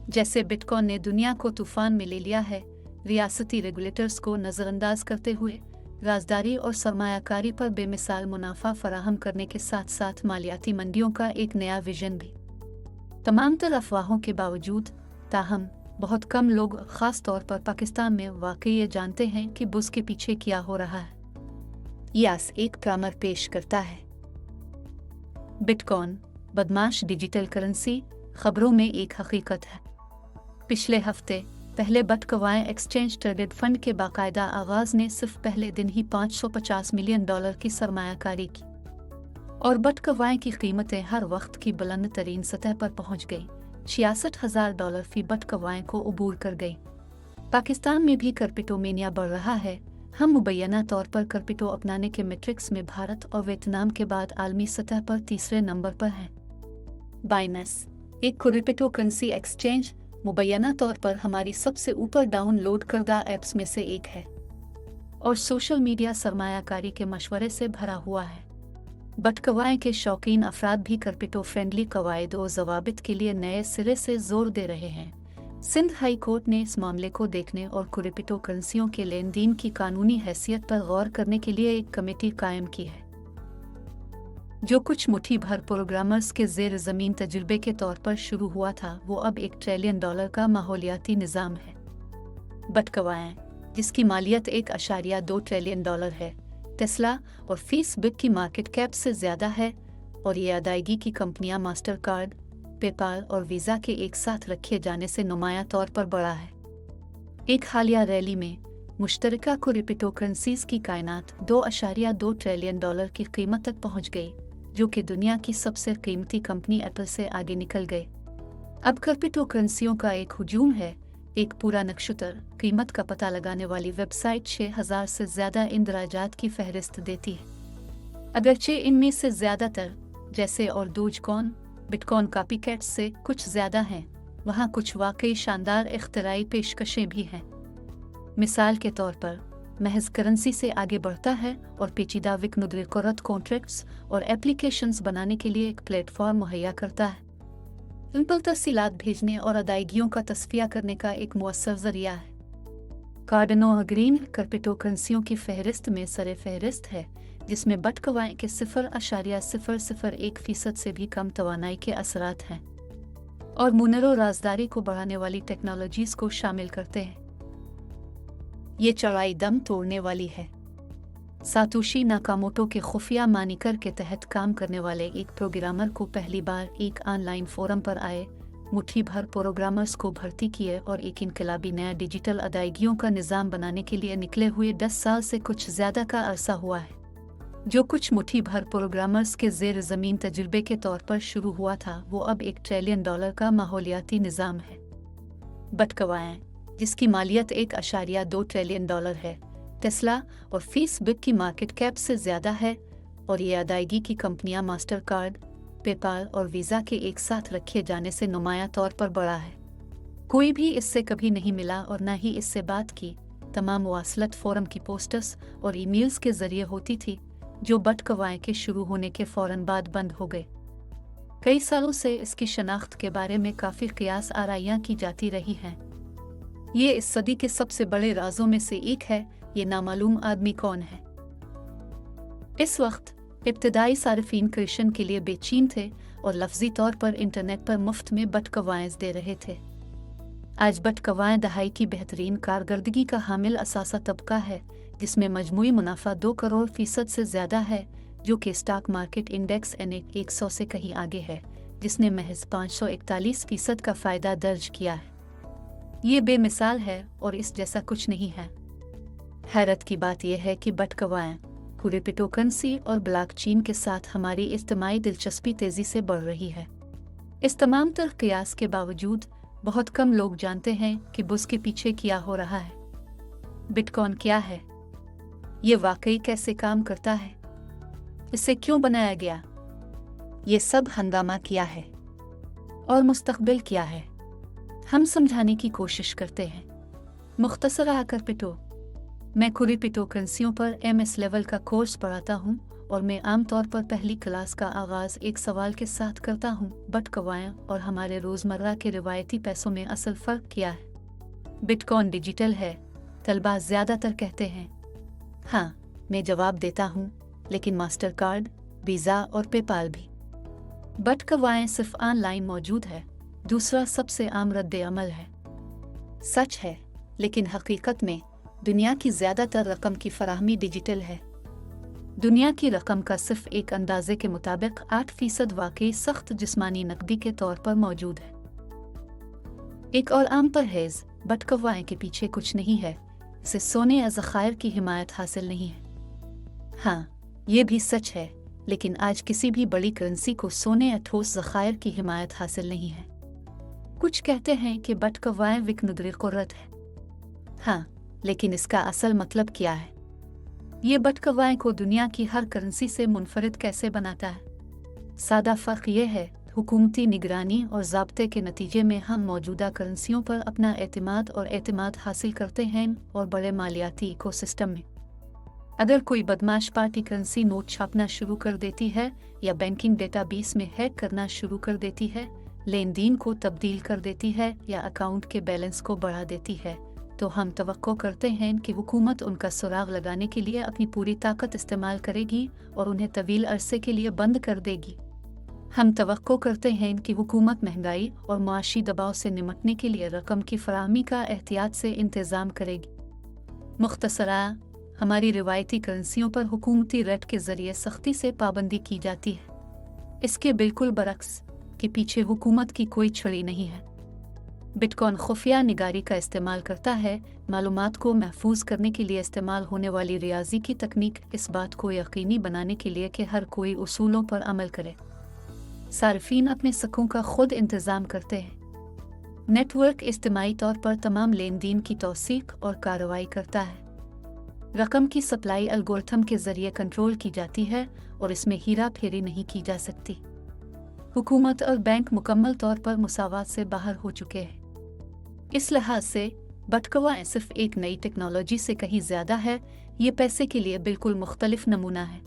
जैसे बिटकॉइन ने दुनिया को तूफान में ले लिया है, रियासती रेगुलेटर्स को नज़रअंदाज करते हुए राजदारी और सरमायाकारी पर बेमिसाल मुनाफा फराहम करने के साथ साथ मालियाती मंडियों का एक नया विजन भी। तमाम तर अफवाहों के बावजूद ताहम बहुत कम लोग, ख़ास तौर पर पाकिस्तान में, वाकई ये जानते हैं कि बुस के पीछे क्या हो रहा है। यास एक प्रामर पेश करता है। बिटकॉइन बदमाश डिजिटल करेंसी, खबरों में एक हकीकत है। पिछले हफ्ते पहले बिटकॉइन एक्सचेंज ट्रेडेड फंड के बाकायदा आगाज ने सिर्फ पहले दिन ही $550 मिलियन की सरमायाकारी की और बिटकॉइन की कीमतें हर वक्त की बुलंद तरीन सतह पर पहुंच गई। $66,000 फी बिटकॉइन को अबूर कर गई। पाकिस्तान में भी क्रिप्टोमेनिया बढ़ रहा है। हम मुबैना तौर पर क्रिप्टो अपनाने के मैट्रिक्स में भारत और वियतनाम के बाद आलमी सतह पर तीसरे नंबर पर हैं। बाइनेंस एक क्रिप्टो करेंसी एक्सचेंज मुबैना तौर पर हमारी सबसे ऊपर डाउनलोड करदा ऐप्स में से एक है और सोशल मीडिया सरमायाकारी के मशवरे से भरा हुआ है। बिटकॉइन के शौकीन अफराद भी क्रिप्टो फ्रेंडली कवायद और जवाबित के लिए नए सिरे से जोर दे रहे हैं। सिंध हाई कोर्ट ने इस मामले को देखने और क्रिप्टो करेंसियों के लेन देन की कानूनी हैसियत पर गौर करने के लिए एक कमेटी कायम की है। जो कुछ मुट्ठी भर प्रोग्रामर्स के जेर ज़मीन तजुर्बे के तौर पर शुरू हुआ था, वो अब $1 ट्रिलियन का माहौलियाती निज़ाम है। बिटकॉइन जिसकी मालियत $1.2 ट्रिलियन है, टेस्ला और फेसबुक की मार्केट कैप से ज़्यादा है और ये अदायगी की कंपनियां मास्टर कार्ड, पेपाल और वीज़ा के एक साथ रखे जाने से नुमाया तौर पर बढ़ा है। एक हालिया रैली में मुश्तरका क्रिप्टो करेंसीज की कायनात $2.2 ट्रिलियन की कीमत तक पहुंच गई, जो कि दुनिया की सबसे कीमती कंपनी एप्पल से आगे निकल गए। अब क्रिप्टो करेंसियों का एक हुजूम है। एक पूरा नक्शुतर कीमत का पता लगाने वाली वेबसाइट 6,000 से ज़्यादा इंदराजात की फहरिस्त देती है। अगरचे इनमें से ज़्यादातर, जैसे और डोजकॉइन, बिटकॉइन कॉपीकैट्स से कुछ ज़्यादा हैं, वहाँ कुछ वाकई शानदार इख्तराई पेशकशें भी हैं। मिसाल के तौर पर महज करेंसी से आगे बढ़ता है और पेचीदा विकनुद्रकुरत कॉन्ट्रैक्ट्स और एप्लीकेशंस बनाने के लिए एक प्लेटफॉर्म मुहैया करता है। इन पर तफसीलात भेजने और अदायगियों का तस्फिया करने का एक मुअस्सर ज़रिया है। कार्डनो ग्रीन क्रिप्टो करेंसियों की फहरिस्त में सरे फहरिस्त है, जिसमें बिटकॉइन के 0.001% से भी कम तवानाई के असरात हैं और मुनरो राजदारी को बढ़ाने वाली टेक्नोलॉजीज़ को शामिल करते हैं। ये चढ़ाई दम तोड़ने वाली है। सातोशी नाकामोटो के खुफिया मानिकर के तहत काम करने वाले एक प्रोग्रामर को पहली बार एक ऑनलाइन फोरम पर आए मुट्ठी भर प्रोग्रामर्स को भर्ती किए और एक इनकलाबी नया डिजिटल अदायगियों का निज़ाम बनाने के लिए निकले हुए 10 साल से कुछ ज़्यादा का अरसा हुआ है। जो कुछ मुट्ठी भर प्रोग्रामर्स के जेर ज़मीन तजुर्बे के तौर पर शुरू हुआ था, वो अब $1 ट्रिलियन का माहौलियाती निज़ाम है। बिटकॉइन जिसकी मालियत $1.2 ट्रिलियन है, टेस्ला और फेसबुक की मार्केट कैप से ज़्यादा है और ये अदायगी की कंपनियां मास्टर कार्ड, पेपाल और वीज़ा के एक साथ रखे जाने से नुमाया तौर पर बढ़ा है। कोई भी इससे कभी नहीं मिला और न ही इससे बात की। तमाम मुवासलत फोरम की पोस्टर्स और ईमेल्स के ज़रिए होती थी, जो बिटकॉइन के शुरू होने के फ़ौरन बाद बंद हो गए। कई सालों से इसकी शनाख्त के बारे में काफ़ी क़ियास आराइयाँ की जाती रही हैं। ये इस सदी के सबसे बड़े राजों में से एक है। ये नामालूम आदमी कौन है? इस वक्त इब्तदाई सारिफीन क्रिशन के लिए बेचैन थे और लफ्जी तौर पर इंटरनेट पर मुफ्त में बिटकॉइन्स दे रहे थे। आज बिटकॉइन दहाई की बेहतरीन कारकर्दगी का हामिल असासा तबका है, जिसमें मजमूई मुनाफा 2 करोड़ फीसद से ज़्यादा है, जो कि स्टॉक मार्केट इंडेक्स NA100 से कहीं आगे है, जिसने महज 541% का फ़ायदा दर्ज किया है। ये बेमिसाल है और इस जैसा कुछ नहीं है। हैरत की बात यह है कि बिटकॉइन, क्रिप्टो करेंसी और ब्लॉकचेन के साथ हमारी इज्तिमाई दिलचस्पी तेज़ी से बढ़ रही है। इस तमाम तर क़ियास के बावजूद बहुत कम लोग जानते हैं कि बुस के पीछे क्या हो रहा है। बिटकॉइन क्या है? ये वाकई कैसे काम करता है? इसे क्यों बनाया गया? ये सब हंगामा क्या है और मुस्तकबिल क्या है? हम समझाने की कोशिश करते हैं। मुख्तसर क्रिप्टो। मैं क्रिप्टो करेंसियों पर MS लेवल का कोर्स पढ़ाता हूँ और मैं आमतौर पर पहली क्लास का आगाज़ एक सवाल के साथ करता हूँ, बिटकॉइन और हमारे रोज़मर्रा के रिवायती पैसों में असल फ़र्क क्या है? बिटकॉइन डिजिटल है, तलबा ज़्यादातर कहते हैं। हाँ, मैं जवाब देता हूँ, लेकिन मास्टर कार्ड, वीज़ा और पेपाल भी। बिटकॉइन सिर्फ ऑनलाइन मौजूद है, दूसरा सबसे आम रद्द-ए-अमल है। सच है, लेकिन हकीकत में दुनिया की ज़्यादातर रकम की फराहमी डिजिटल है। दुनिया की रकम का सिर्फ एक अंदाजे के मुताबिक 8% वाकई सख्त जिस्मानी नकदी के तौर पर मौजूद है। एक और आम परहेज, बिटकॉइन के पीछे कुछ नहीं है, इसे सोने या ज़खायर की हिमायत हासिल नहीं है। हाँ, ये भी सच है, लेकिन आज किसी भी बड़ी करेंसी को सोने या ठोस ज़खायर की हिमायत हासिल नहीं है। कुछ कहते हैं कि बिटकॉइन विकनुदरी कुर्रत है। हाँ, लेकिन इसका असल मतलब क्या है? ये बिटकॉइन को दुनिया की हर करेंसी से मुनफरिद कैसे बनाता है? सादा फ़र्क ये है, हुकूमती निगरानी और ज़ाब्ते के नतीजे में हम मौजूदा करेंसियों पर अपना एतमाद हासिल करते हैं और बड़े मालियाती इकोसिस्टम में। अगर कोई बदमाश पार्टी करेंसी नोट छापना शुरू कर देती है या बैंकिंग डेटाबेस में हैक करना शुरू कर देती है, लेन देन को तब्दील कर देती है या अकाउंट के बैलेंस को बढ़ा देती है, तो हम तवक्को करते हैं कि हुकूमत उनका सुराग लगाने के लिए अपनी पूरी ताकत इस्तेमाल करेगी और उन्हें तवील अरसे के लिए बंद कर देगी। हम तवक्को करते हैं कि हुकूमत महंगाई और माशी दबाव से निपटने के लिए रकम की फराहमी का एहतियात से इंतज़ाम करेगी। मुख्तसरा, हमारी रिवायती करेंसियों पर हुकूमती रेट के ज़रिए सख्ती से पाबंदी की जाती है। इसके बिल्कुल बरक्स के पीछे हुकूमत की कोई छड़ी नहीं है। बिटकॉइन खुफिया निगारी का इस्तेमाल करता है, मालूमात को महफूज करने के लिए इस्तेमाल होने वाली रियाजी की तकनीक इस बात को यकीनी बनाने के लिए कि हर कोई उसूलों पर अमल करे। सार्फिन अपने सकों का खुद इंतज़ाम करते हैं। नेटवर्क इज्तिमाई तौर पर तमाम लेन देन की तौसीक और कार्रवाई करता है। रकम की सप्लाई एल्गोरिथम के ज़रिए कंट्रोल की जाती है और इसमें हीरा फेरी नहीं की जा सकती। हुकूमत और बैंक मुकम्मल तौर पर मुसावात से बाहर हो चुके हैं। इस लिहाज से बिटकॉइन सिर्फ एक नई टेक्नोलॉजी से कहीं ज़्यादा है, ये पैसे के लिए बिल्कुल मुख्तलिफ नमूना है।